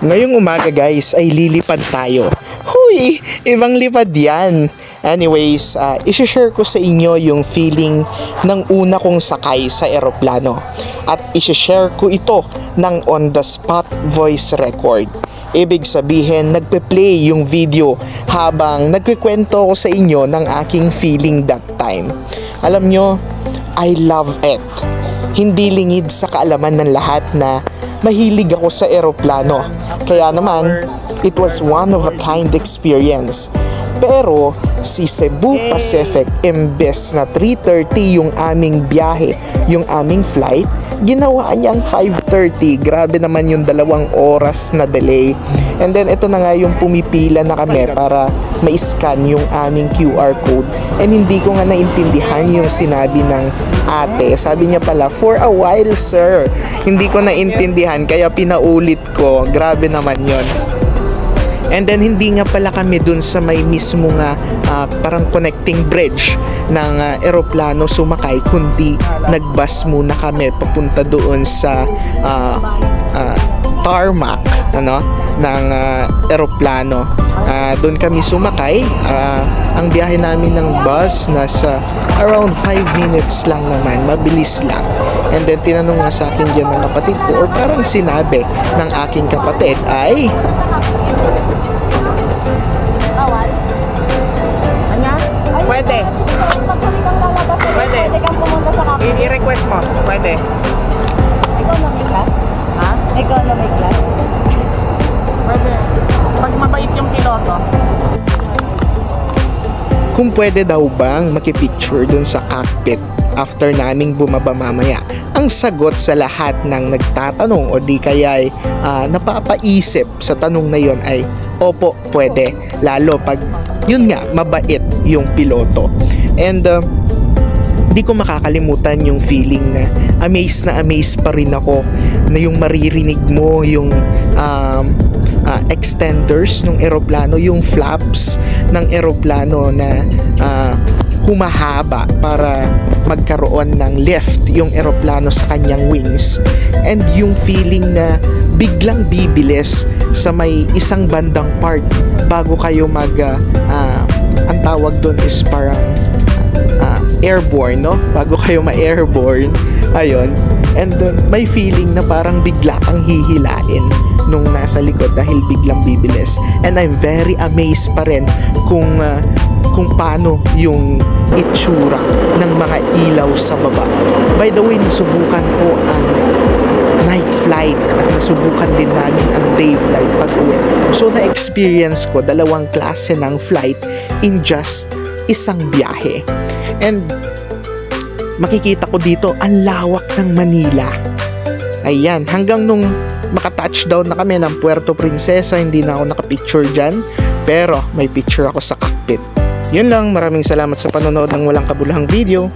Ngayong umaga guys ay lilipad tayo. Huy! Ibang lipad yan. Anyways, isi-share ko sa inyo yung feeling ng una kong sakay sa eroplano. At isi-share ko ito ng on-the-spot voice record. Ibig sabihin, nagpe-play yung video habang nagkikwento ko sa inyo ng aking feeling that time. Alam nyo, I love it. Hindi lingid sa kaalaman ng lahat na mahilig ako sa eroplano. Kaya naman, it was one of a kind experience. Pero si Cebu Pacific, imbes na 3:30 yung aming biyahe, yung aming flight, ginawa niyang 5:30. Grabe naman yung 2 oras na delay. And then ito na nga yung pumipila na kami para ma-scan yung aming QR code. And hindi ko nga naintindihan yung sinabi ng ate. Sabi niya pala, for a while sir. Hindi ko naintindihan kaya pinaulit ko. Grabe naman yon. And then hindi nga pala kami dun sa may mismo nga parang connecting bridge ng eroplano sumakay, kundi nagbus muna kami papunta doon sa tarmac ng eroplano. Doon kami sumakay. Ang biyahe namin ng bus nasa around 5 minutes lang naman, mabilis lang. And then tinanong nga sa akin dyan ng kapatid ko, or parang sinabi ng aking kapatid ay bawal? Anya? Pwede. Pwede. Pwede kang pumunta sa kapatid. I-request mo. Pwede. Economy class? Ha? Economy class? Pwede. Pag mabait yung piloto. kung pwede daw bang makipicture dun sa cockpit after naming bumaba mamaya. Ang sagot sa lahat ng nagtatanong o di kaya napapaisip sa tanong na yon ay opo, pwede. Lalo pag yun nga, mabait yung piloto. And di ko makakalimutan yung feeling na amazed pa rin ako na yung maririnig mo yung extenders ng eroplano, yung flaps ng eroplano na humahaba para magkaroon ng lift yung eroplano sa kanyang wings, and yung feeling na biglang bibilis sa may isang bandang part bago kayo ang tawag doon is parang airborne, no? Bago kayo ma-airborne, ayun. And may feeling na parang bigla kang hihilain nung nasa likod dahil biglang bibilis. And I'm very amazed pa rin kung paano yung itsura ng mga ilaw sa baba. By the way, nasubukan ko ang night flight at nasubukan din namin ang day flight pag-uwi. So na-experience ko 2 klase ng flight in just isang biyahe. And makikita ko dito ang lawak ng Manila. Ayan, hanggang nung maka-touchdown na kami ng Puerto Princesa, hindi na ako nakapicture dyan, pero may picture ako sa cockpit. Yun lang, maraming salamat sa panonood ng walang kabuluhang video.